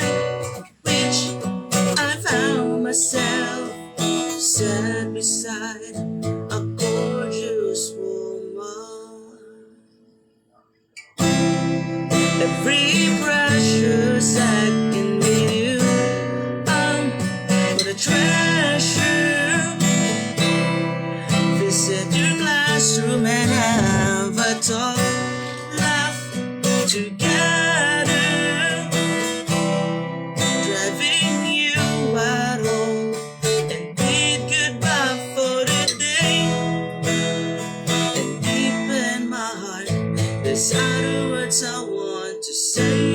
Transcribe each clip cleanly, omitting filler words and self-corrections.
night, which I found myself sat beside a gorgeous woman. Every precious second with you, I'm gonna treasure. Visit your classroom and have a talk, laugh together, driving you at home and bid goodbye for the day. And deep in my heart, there's other words I want to say.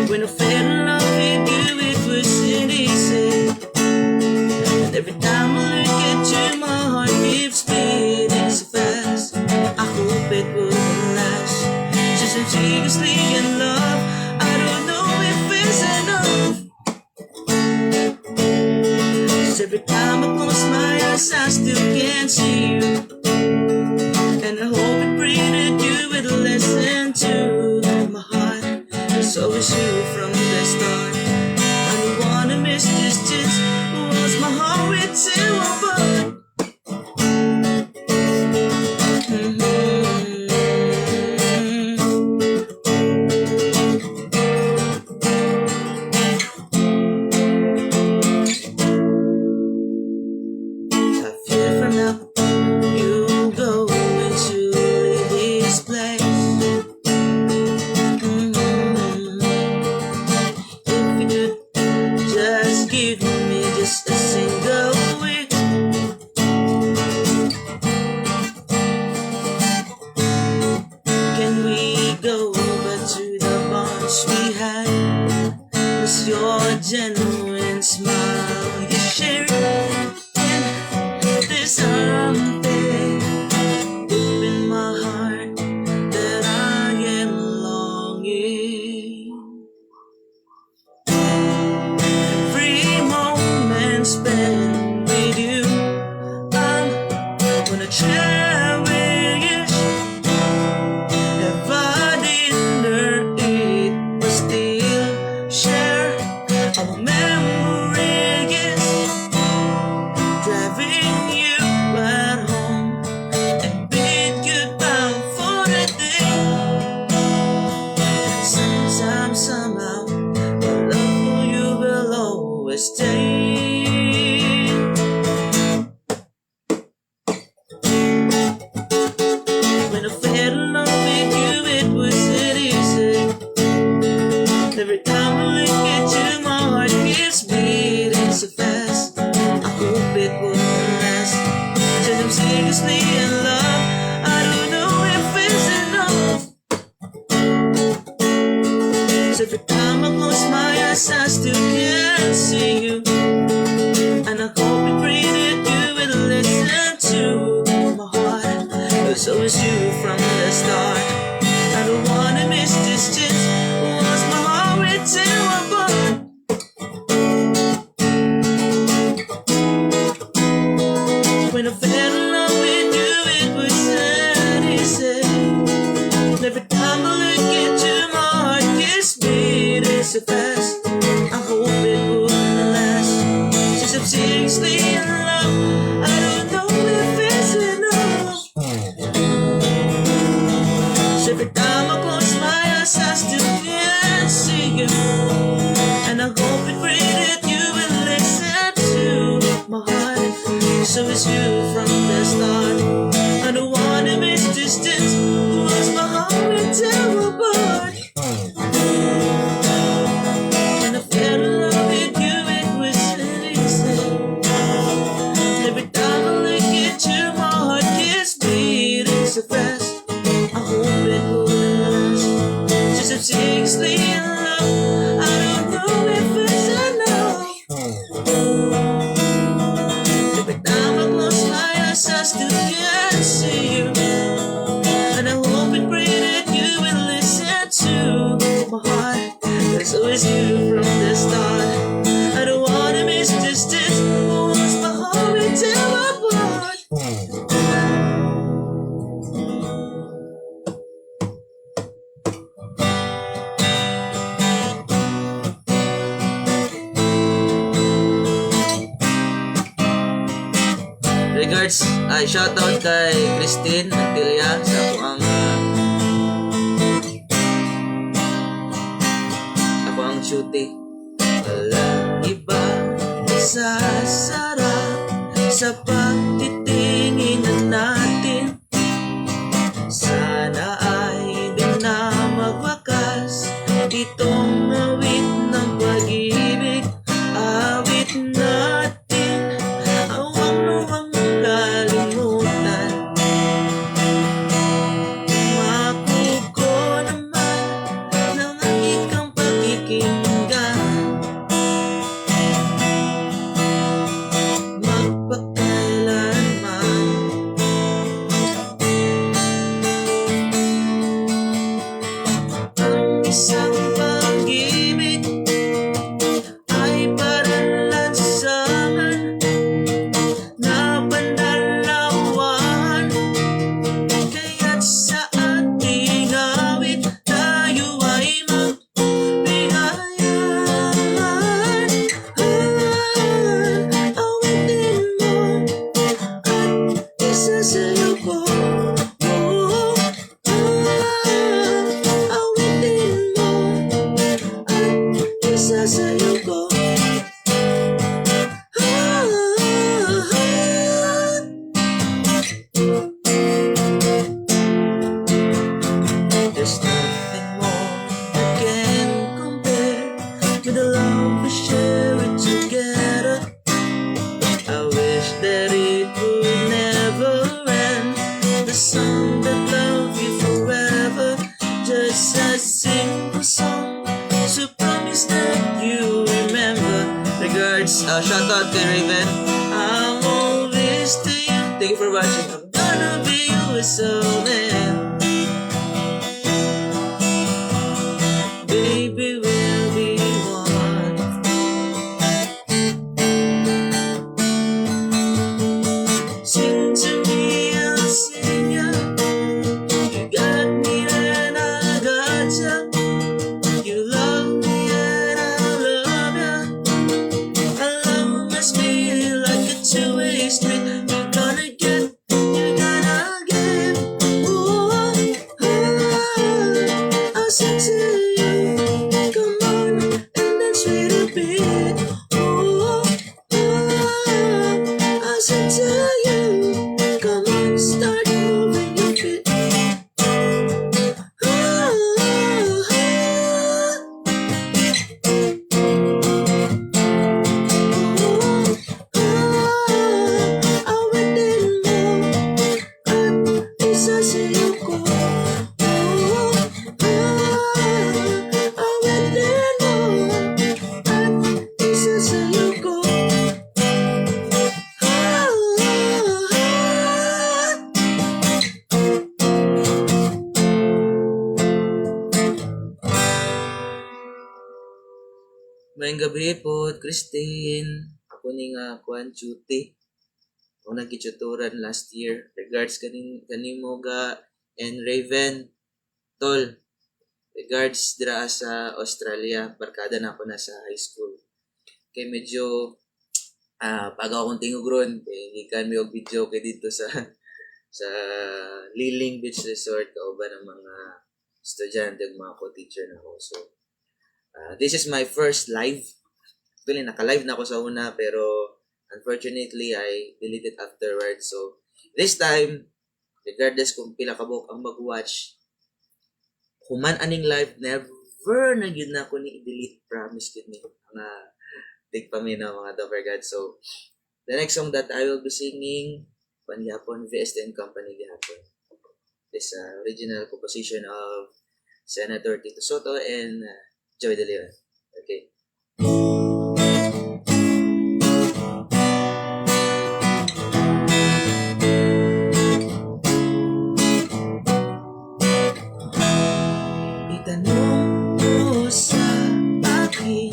When I fell in love with you, it wasn't easy. And every time I look at you, my heart keeps beating so fast. I hope it wouldn't last. Since I'm seriously in love, I don't know if it's enough. 'Cause every time I close my eyes, I still can't see you. And I hope and pray that you will listen to my heart. It's always you from the start. I don't wanna miss this chance. Was my heart with you apart? I fear from now you'll go into this place. If you could just give me just a single week, can we go back to the bonds we had? Was your genuine smile you shared? And there's something deep in my heart that I am longing. Every moment spent with you, I'm gonna cherish. If I didn't eat, but still share our memories, driving you at home and bid goodbye for the day. Sometimes, somehow, my love for you will always stay. When I fell in love with you, it wasn't easy. Every time I look at you, my heart keeps beating so fast. I hope it won't last. Since I'm seriously in love, I don't know if it's enough. So every time I close my eyes, I still can't see you. And I hope and pray that you will listen to my heart. It's always you from the start. I don't wanna miss this chance. Was my heart with you apart? When I fell in love with you, it wasn't easy. Every time I look at you, my heart keeps beating so fast. I hope it wouldn't last. Since I'm seriously in love, I don't know if it's enough. So every time I close my eyes, I still can't see you. And I hope and pray that you will listen to my heart. So it's you from the start. I don't wanna miss distance. Was my heart with you apart? And I fell in love with you, it wasn't easy. Every time I look at you, my heart keeps beating so fast. I hope it wouldn't last. Since I'm seriously in love, I don't know if it's enough. Every time I close my eyes, I still can't see you. And I hope and pray that you will listen to my heart. There's always you from the start. I don't wanna miss distance. Was my heart with you apart? Regards, ay shoutout kay Christine Antilia sa ako ang shooty. Walang iba sasarap sa pagtitingin natin. Sana ay di na magwakas itong awit ng pag-ibig. Awit natin, awang luwang kalimutan. Makuko naman ng ikang pakikinggan. Magpakailanman ang isang pag-ibig ay parang lansangan na panalawan. Kaya't sa ating awit tayo ay magbigayan. Awitin mo at isasayaw ko. Awitin mo at isasayaw ko. There's nothing more that can compare with the love we share it together. I wish that it would never end. The song that love you forever, just a single song. So promise that you remember. Regards, shoutout kay Raven. I'm always to you. Thank you for watching. I'm gonna be your soulmate. Baby, we'll be one. Sing to me, I'll sing ya. You got me and I got ya. You love me and I love ya. Our love must be like a two-way street. You're gonna get, you're gonna give. Ooh, I'll sing to you. Come on and dance with a beat. Ooh, I'll sing to you. Come on, start moving your feet. Awitin mo at isasayaw ko. Awitin mo at isasayaw ko. Mayang gabi po, Christine. Ako ni nga kuan duty. Ako nagkitsuturan last year. Regards kanimo ga and Raven. Tol, regards dira sa Australia. Barkada na ako na sa high school. Kay medyo pagaw akong tingog ron. Kay gikan mi og video kay dito sa Liling Beach Resort kauban ng mga estudyante ug mga co-teacher na ako. So this is my first live. Actually, naka-live na ako sa una pero unfortunately, I deleted afterwards. So, this time, regardless kung pila ka buok ang mag-watch, human aning live, never na yun na ako ni i-delete. Promise yun ni mga take pa mi na mga Dover God. So, the next song that I will be singing, Pangyapon, VST and Company Gihapon. This original composition of Senator Tito Soto and Joey De Leon. Okay. Itanong mo sa akin,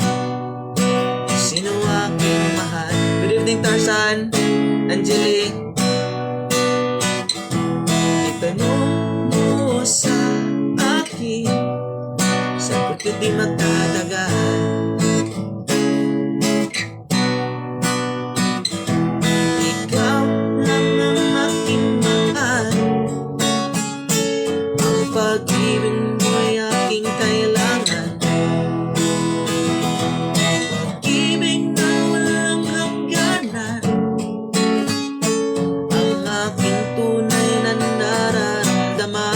sino aking mahal? Good evening, Tarzan, Angelique. Itanong mo sa akin, sagot ko di magtatagal. Ikaw lang pag-ibig mo'y aking kailangan. Pag-ibig na walang hangganan, ang aking tunay na nararamdaman.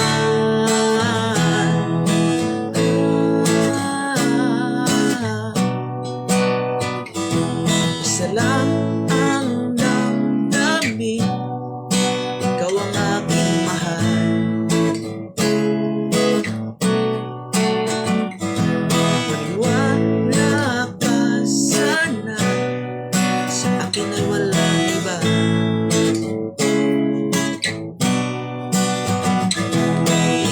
Isa lang ang damdamin, ikaw ang aking mahal. Maniwala ka sana, sa akin ay walang iba.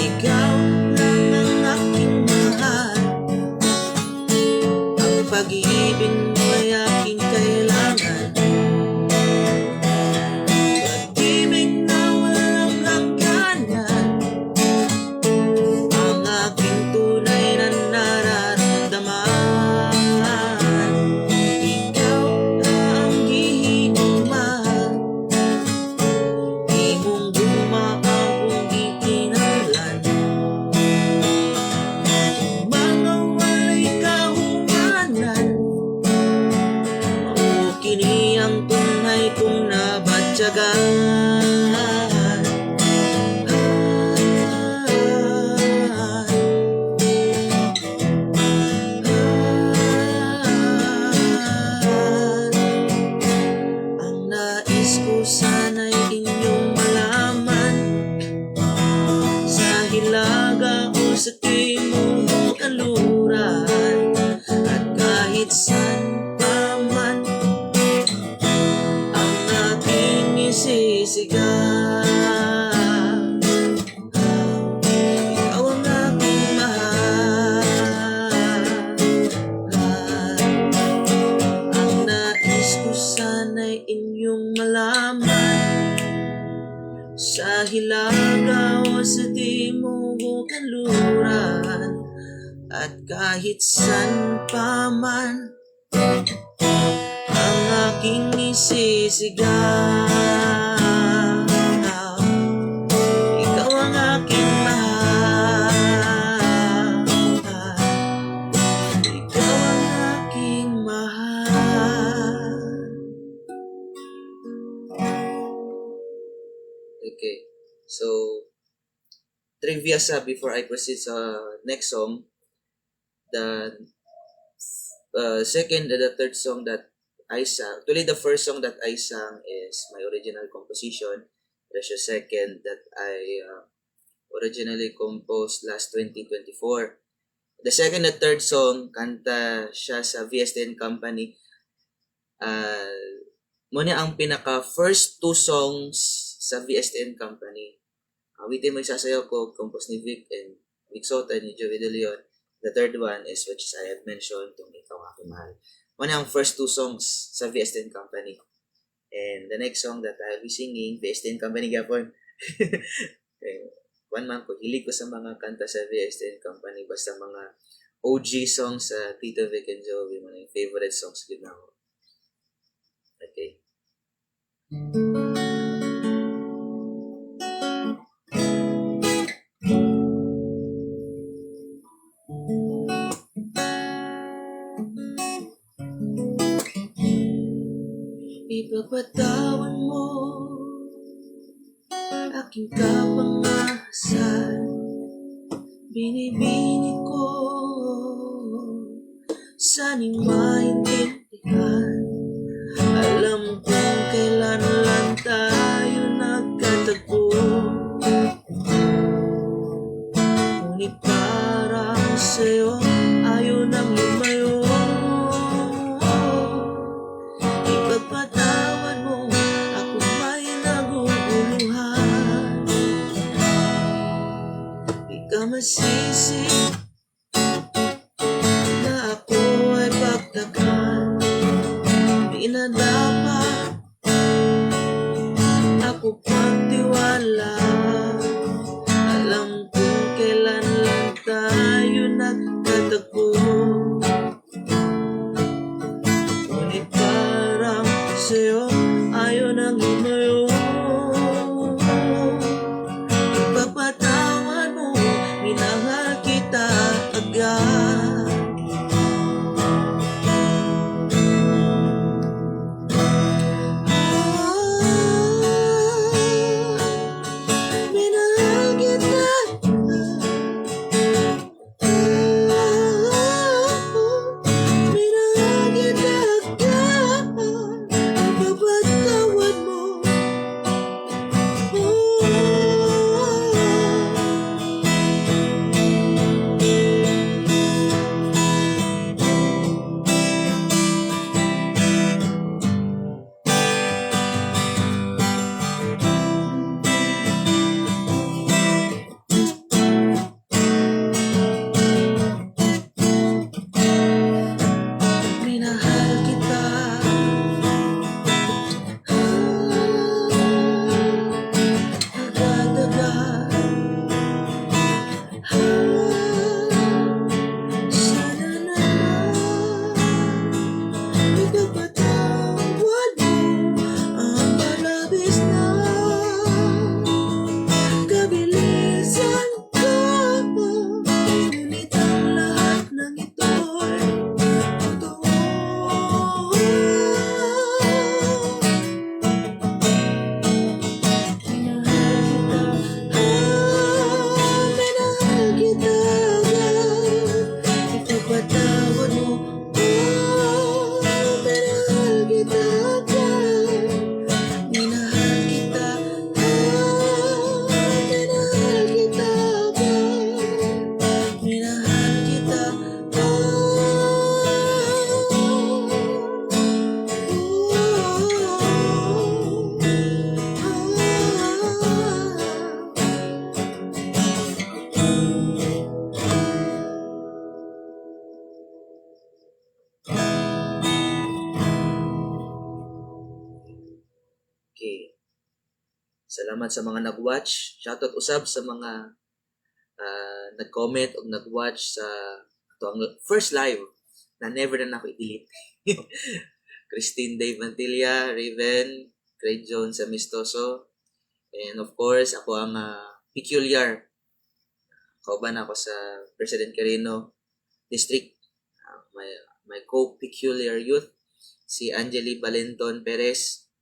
Ikaw lang ang aking mahal, ang pag-ibig mo ay aking kailangan. Pag-ibig na walang hangganan, ang aking tunay na nararamdaman. Ikaw na ang hihinumahal, di mong gumaawang ikinanglan. Mga walay kahumanan, maukini ang tunay kong nabatyagan. Ang nais ko sana'y inyong malaman, sa hilaga o sa timog kanluran, at kahit saan pa man ang aking isisigaw. Ikaw ang aking mahal. Ang nais ko sana'y inyong malaman, sa hilaga o sa timog o kanluran, at kahit saan pa man ang aking isisigaw. Ikaw ang aking mahal. Ikaw ang aking mahal. Okay, so trivia before I proceed sa next song. The second and the third song that I sang, actually the first song that I sang is my original composition. There's a second that I originally composed last 2024. The second and third song, kanta siya sa VSTN Company. Muna ang pinaka first two songs sa VSTN Company. Awitin mo yung sasayaw ko, compose ni Vic and Vic Sota ni Joey De Leon. The third one is which I have mentioned, Itong Ikaw Aking Mahal. Muna ang first two songs sa VSTN Company. And the next song that I'll be singing, VSTN Company gapon. One man ko, hilig ko sa mga kanta sa VSTN Company, basta mga OG songs sa Tito Vic and Joey, mga favorite songs yun ako. Okay. Ipapatawan mo aking kapangasan, binibini ko saning maintindihan. Alam kong kailan lang tayo nagkatagpo, ngunit parang sa'yo ayaw nang lumayo. Ipagpatawad mo ako may naguguluhan, di ka masisi na ako ay pagtakan. Di na dapat ako pagtiwala. Alam kong kailan lang tayo nagtatagpo, ngunit parang sa'yo ayaw nang lumayo. Ipagpatawad mo Salamat sa mga nag-watch. Shoutout usab sa mga nag-comment o nag-watch sa ito ang first live na never na ako i-delete. Christine Dave Mantilla, Raven, Craig Jones Amistoso, and of course, ako ang peculiar. Kauban ako sa President Quirino District. My co-peculiar youth, si Angeli Valenton Perez.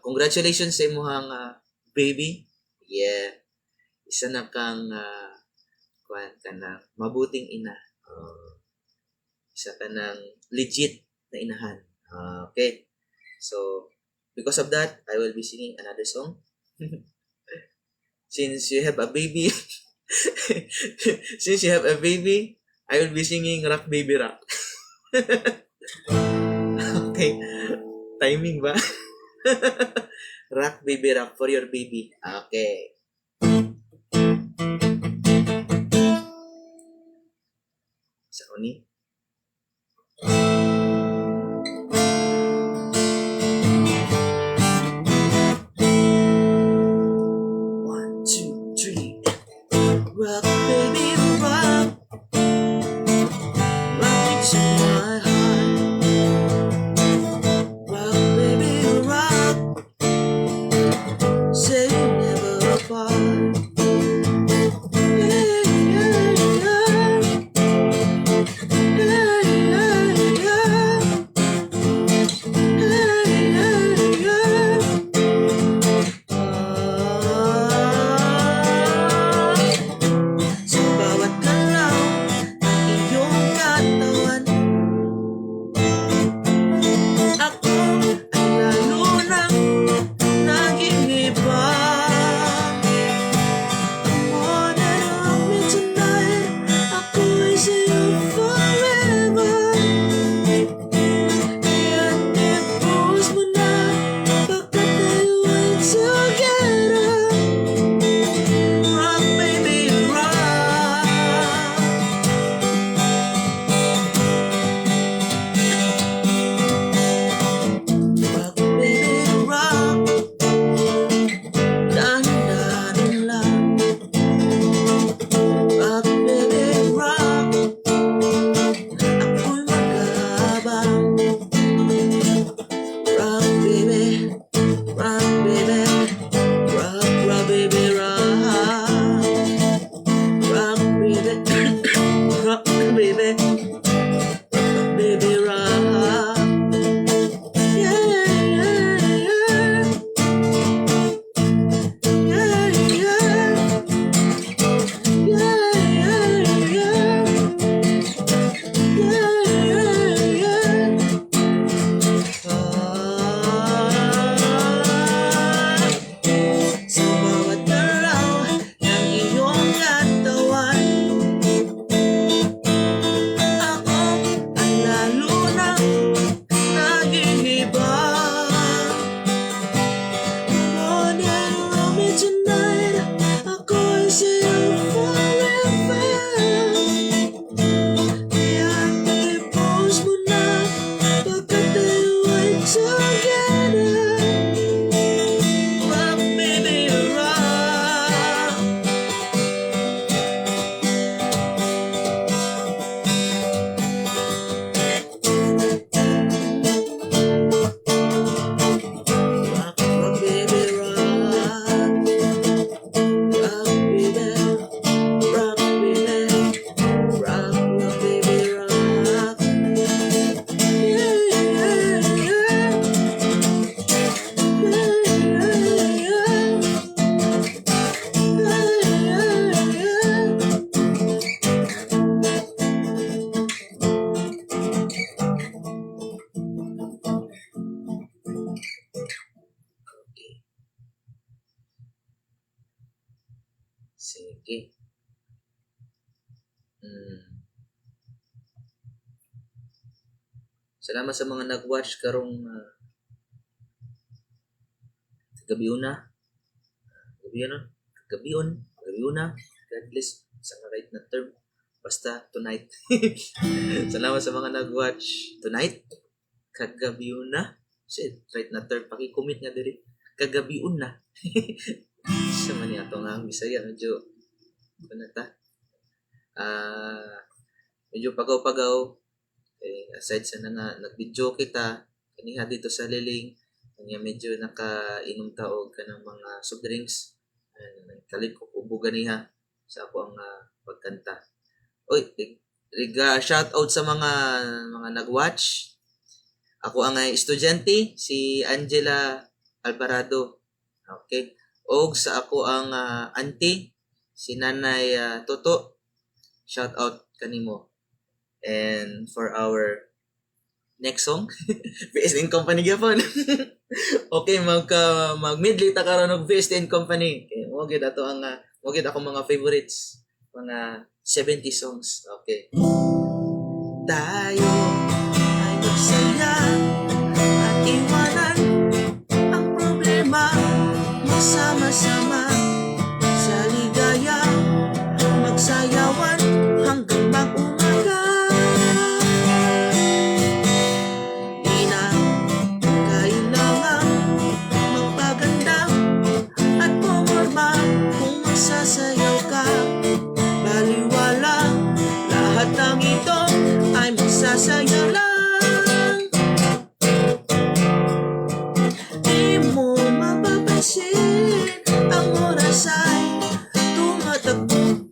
Congratulations sa imuhang baby. Yeah. Isa na kang mabuting ina. Isa ka ng legit na inahan. Okay. So, because of that, I will be singing another song. Since you have a baby, I will be singing Rock Baby Rock. Okay. Timing ba? Rock Baby Rock for your baby. Okay. Sa uni. One, two, three. Rock, baby, rock. Rock beats in my heart. Rock, baby, rock. Say we'll never apart. Yeah, yeah, yeah. Yeah, yeah, yeah. Yeah, yeah, yeah. Sa bawat galaw ng iyong katawan, ako ay lalo nang nag-iiba. More than love me tonight, ako ay sa'yo forever. Kaya't i-pause mo na, baka tayo ay together. Rock, baby, rock. Rock, baby, rock. Dahan-dahan lang. Rock, baby, rock. Ako'y maghabang. Rock, baby. Rock, baby. Rock, rock, baby, rock. Rock, baby. Rock, baby. Rock, baby, rock. Yeah, yeah, yeah. Yeah, yeah. Yeah, yeah, yeah. Yeah, yeah, yeah. Sa bawat galaw ng iyong katawan, ako ay lalo nang nag-iiba. More than love me tonight, ako ay sa'yo forever. Kaya't i-pause mo na, baka tayo ay together. Rock, baby, rock. Rock, rock, baby, rock. Rock, baby. Rock, baby. Rock, rock, baby, rock. Yeah, yeah, yeah. Yeah, yeah, yeah. Yeah, yeah, yeah. Okay. Sige. Salamat sa mga nag-watch karong gabiuna. Gabiuna. God bless sa right na term. Basta tonight. Salamat sa mga nag-watch tonight. Kagabiuna. Shit, right na term. Paki-commit nga diri. kagabiun na. Sa man niya ito nga ang Bisaya, medyo, ano ta? Medyo pagaw-pagaw. Aside sa nag-video kita, kaniha dito sa Liling, kanya medyo nakainom taog ka ng mga soft drinks. Kalit ko ubo ganiha sa ako ang pagkanta. Oy, shout out sa mga nag-watch. Ako ang estudyante, si Angela Alvarado. Okay. Og sa ako ang auntie, si Nanay Toto. Shout out kanimo. And for our next song, VSN Company gyapon. Okay, mag-midley ta karon og VSN Company. Okay, mo gid ato ang mo gid ako mga favorites, mga 70 songs. Okay. Tayo ay magsaya at iwanan ang problema, magsama-sama sa ligaya, magsayawan hanggang mag-umaga. Di na kailangan magpaganda at pumorma kung magsasayaw ka. Baliwala, lahat ng ito ay magsasaya lang. Di mo mapapansin ang oras ay tumatakbo.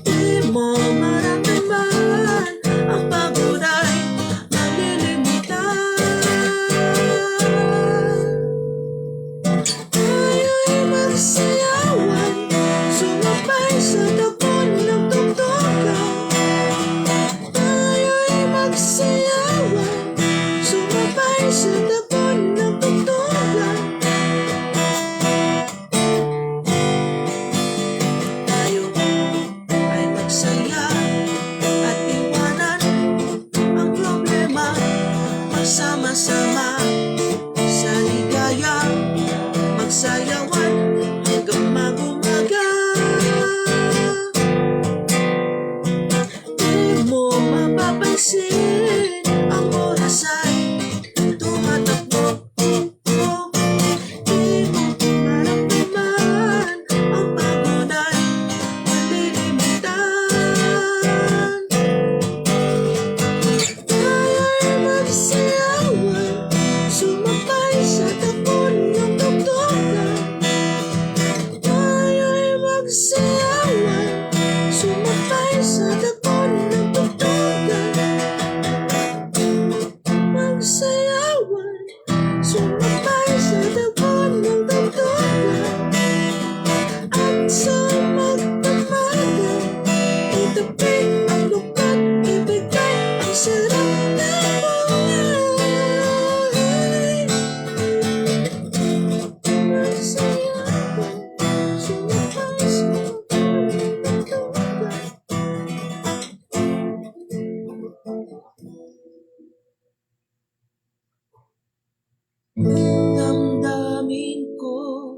Di mo maramdaman ang pagod ay nalilimutan. Tayo'y magsayawan, sumabay sa takon ng tugtugan. Tayo'y magsayawan, sumabay sa takon ng tugtugan. Tayo ay magsaya at iwanan ang problema, magsama-sama sa ligaya, magsayawan hanggang mag-umaga. Di mo mapapansin ang oras ay tumatakbo. Di mo maramdaman ang pagod ay nalilimutan. Tayo'y magsayawan, sumabay sa takon ng tugtugan. Tayo'y magsayawan, sumabay sa takon ng tugtugan. Magsayawan, sumabay sa takon ng tugtugan. At sa magdamagan, itapik ang lukat, ibigay ang sarap na buhay. Magsayawan, sumabay sa takon ng tugtugan. Damdamin ko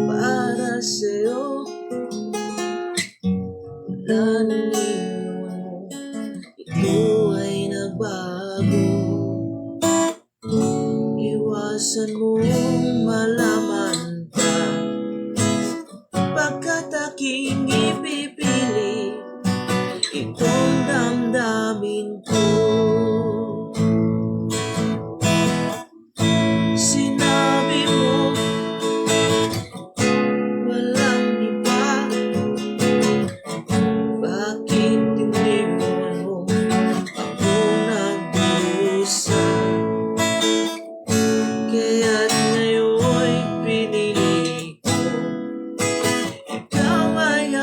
para sa'yo, wala nang iniwan mo, ito ay nagbago. Iwasan mong malaman pa, pagkat aking ipipili itong damdamin ko. Sinabi mo, walang iba, bakit hindi mo ako nag-usa? Kaya't ngayon'y pinili ko, ikaw ay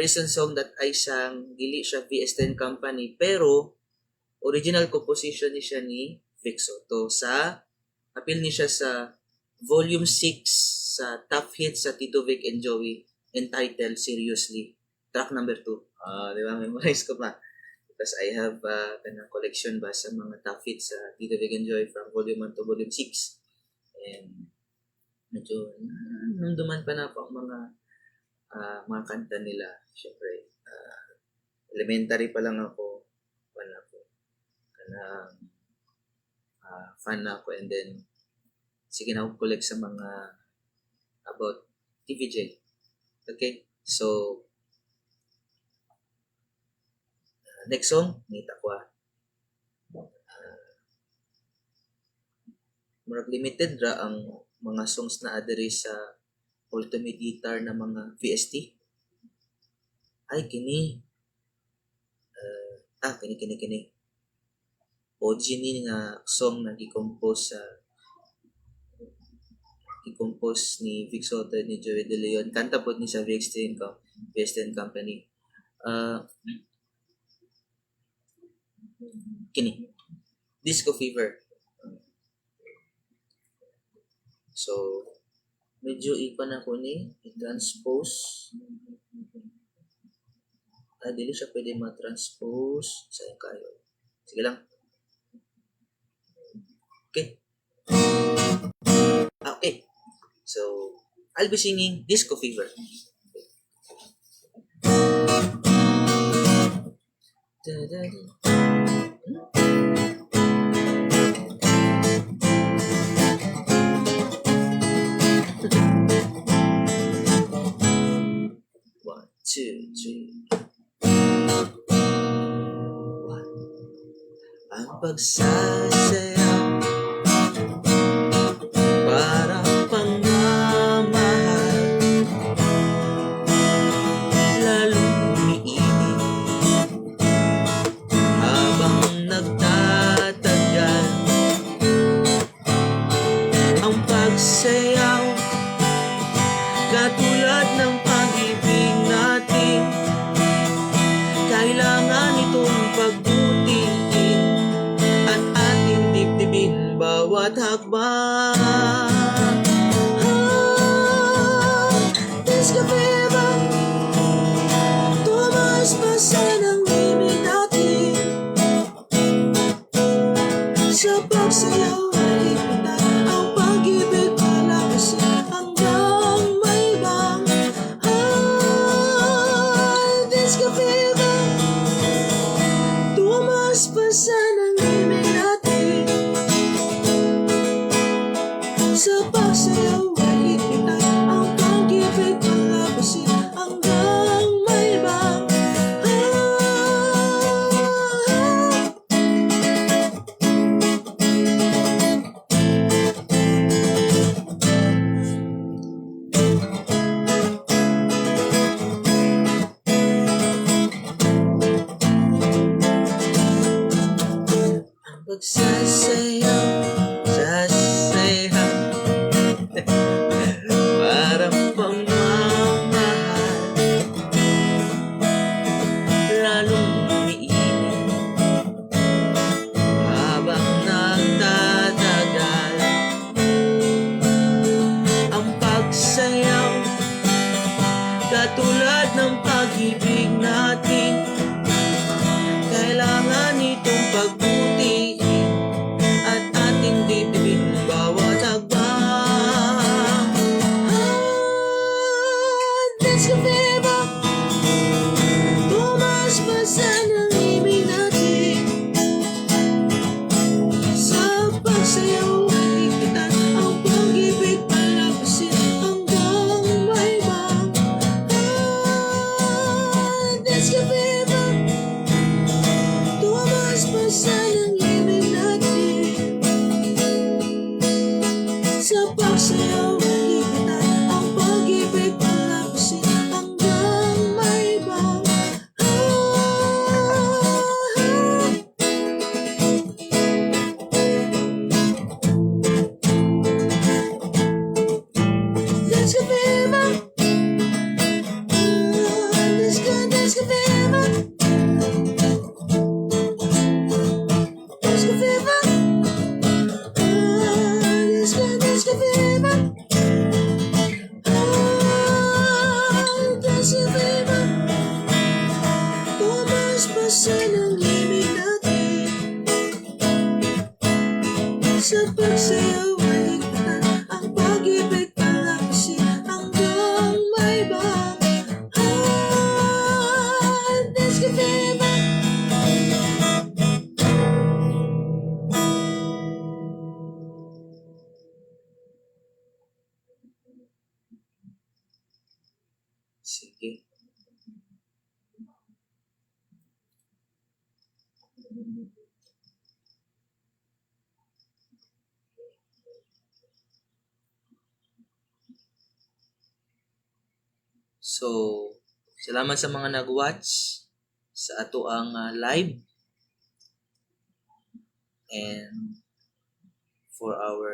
recent song that I sang, dili siya VS10 Company, pero original composition ni siya ni Vic Soto. Appeal ni siya sa Volume 6 sa Top Hits sa Tito Vic and Joey, entitled Seriously, track number 2. Di ba? Memorize ko pa. Because I have kanang collection ba sa mga top hits sa Tito Vic and Joey from Volume 1 to Volume 6. And medyo nunduman pa na po ang mga kanta nila. Siyempre, elementary pa lang ako, fan na ako, and then sige na ako collect sa mga about TVJ. Okay? So, next song, nita ko murag limited ra ang mga songs na adere sa ultimate guitar na mga VST. Ay, kini. Kini. OG ni nga song na gi-compose ni Vic Soto ni Joey De Leon. Kanta po ni sa VS10 Company. Kini. Disco Fever. So, medyo ipa na ko ni i-transpose. Dili siya pwede ma-transpose. Sayang kayo. Sige lang. Okay. Okay. So, I'll be singing Disco Fever. One, two, three. Ang pagsasayaw parang pangmamahal, lalong umiinit habang nagtatagal. Ang pagsayaw katulad ng pag-ibig natin, kailangan itong pagbutihin at ating dibdibin bawat hakbang. Disco Fever, tumas pa ng ibig natin, sa pagsayaw ay ipunay ang pag-ibig palabasin hanggang may bang. Disco Fever, tumas pa ng ibig natin, sa pagsayaw ay ipunay ang pag-ibig palabasin hanggang may bang. Pagsasayaw, sasayaw parang pangmamahal, lalong umiinit habang nagtatagal. Ang pagsayaw katulad ng pag-ibig natin, kailangan itong pagbutihin at ating dibdibin bawat hakbang. Disco Fever, tumas pa ng ibig natin, sa pagsayaw ay ipitan ang pag-ibig palabasin hanggang may bang. Disco Fever, tumas pa ng ibig natin, sa pagsayaw ay ipitan ang pag-ibig palabasin hanggang may bang. Paspasan ang himig natin sa pagsayaw ay higtan ang pag-ibig palakasin hanggang may Discoteca. Sige. So, salamat sa mga nag-watch sa ato ang live and for our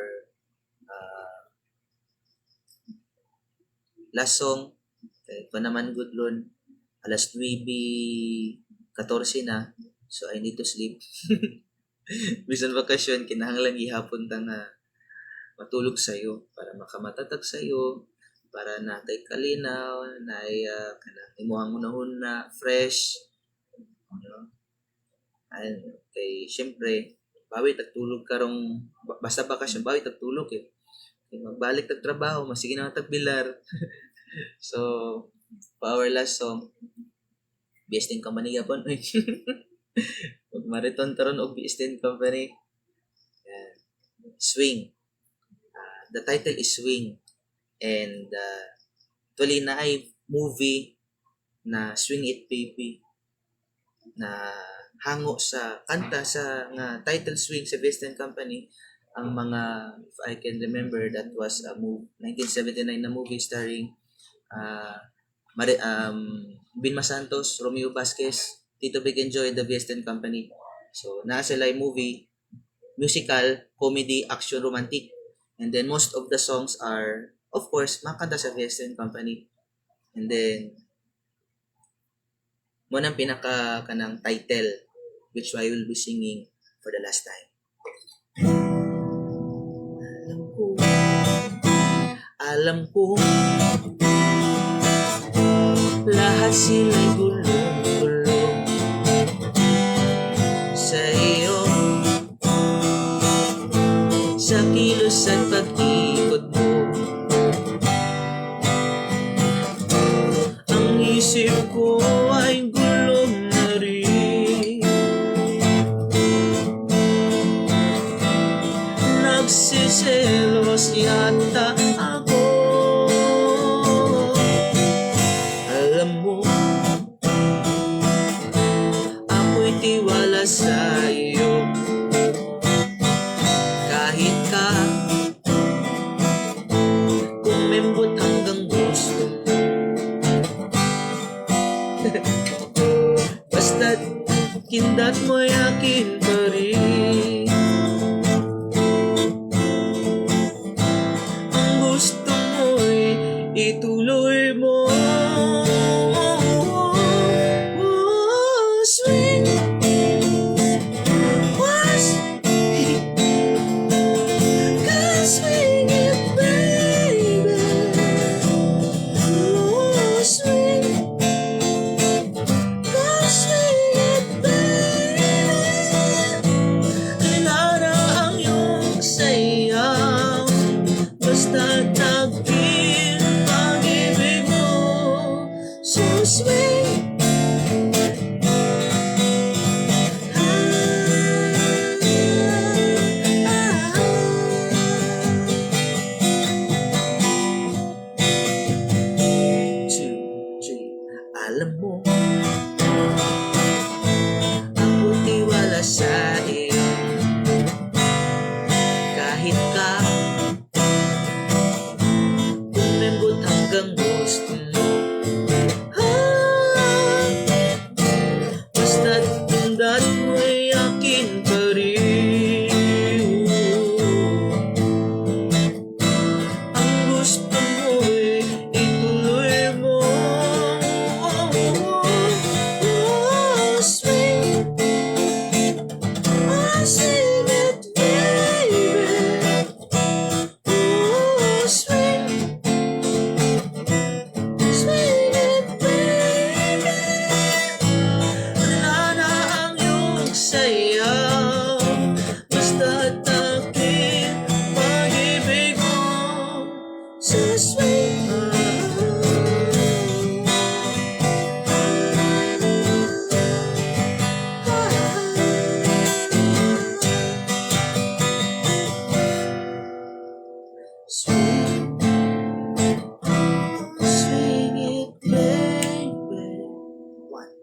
last song. Ito naman good lon. Alas 9:14 na. So, I need to sleep. Bisan bakasyon, kinahanglan ihapon ta nga matulog sa'yo para makamatatag sa'yo, para natay kalinaw, naay kanang imuhang unahon na fresh. Ano? And kay syempre, bawi tagtulog karong basta bakasyon, bawi tagtulog eh. Kay magbalik tag trabaho, masige na tagbilar. So, for our last song, Best in Company yapon. Magmariton taron og Best in Company. Swing. The title is Swing. And actually na ay movie na Swing It Baby na hango sa kanta sa nga title Swing sa Best in Company. Ang mga, if I can remember, that was a 1979 na movie starring Binma Santos, Romeo Vasquez, Tito Big Enjoy, The Best in Company. So, nasa sila movie, musical, comedy, action, romantic. And then most of the songs are, of course, makanta sa Best in Company. And then, mo nang pinaka kanang title, which I will be singing for the last time. Alam ko, lahat sila'y gulong-gulong sa iyo, sa kilos at pag-ikot mo. Ang isip ko ay gulong na rin, nagsiselos yata ako. Alam mo, ako'y tiwala sa iyo, kahit ka kumembot hanggang gusto mo. Basta't kindat mo'y akin pa rin. Ang gusto mo'y ituloy mo. Swing was God swing it, baby. Swing God swing it, baby.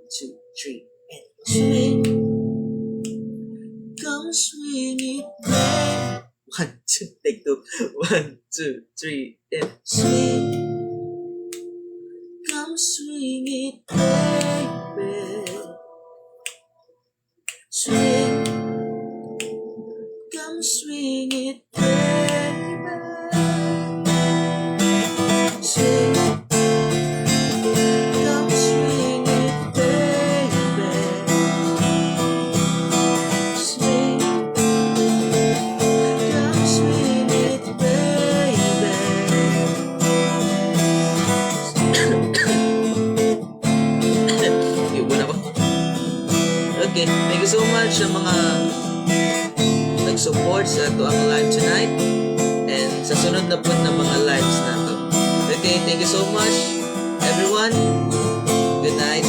two, three, and swing. Come swing it, babe. One, two, take two. One, two, three, and swing. Come swing it, baby. Swing. Come swing it, baby. Swing. Come swing it, baby. Swing. Come swing it, baby. Iwan ako. Okay, thank you so much sa mga nag-support sa ito ang live tonight and sa sunod na po na mga lives na to. Okay, thank you so much everyone. Good night.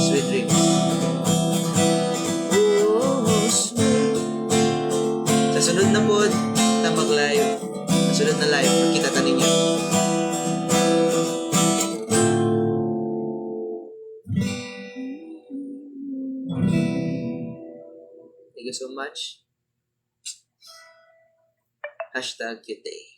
Sweet dreams. Oh, sweet. Sa sunod na po na mag-live, sa sunod na live, kita ta ninyo. Thank you so much. #cute day.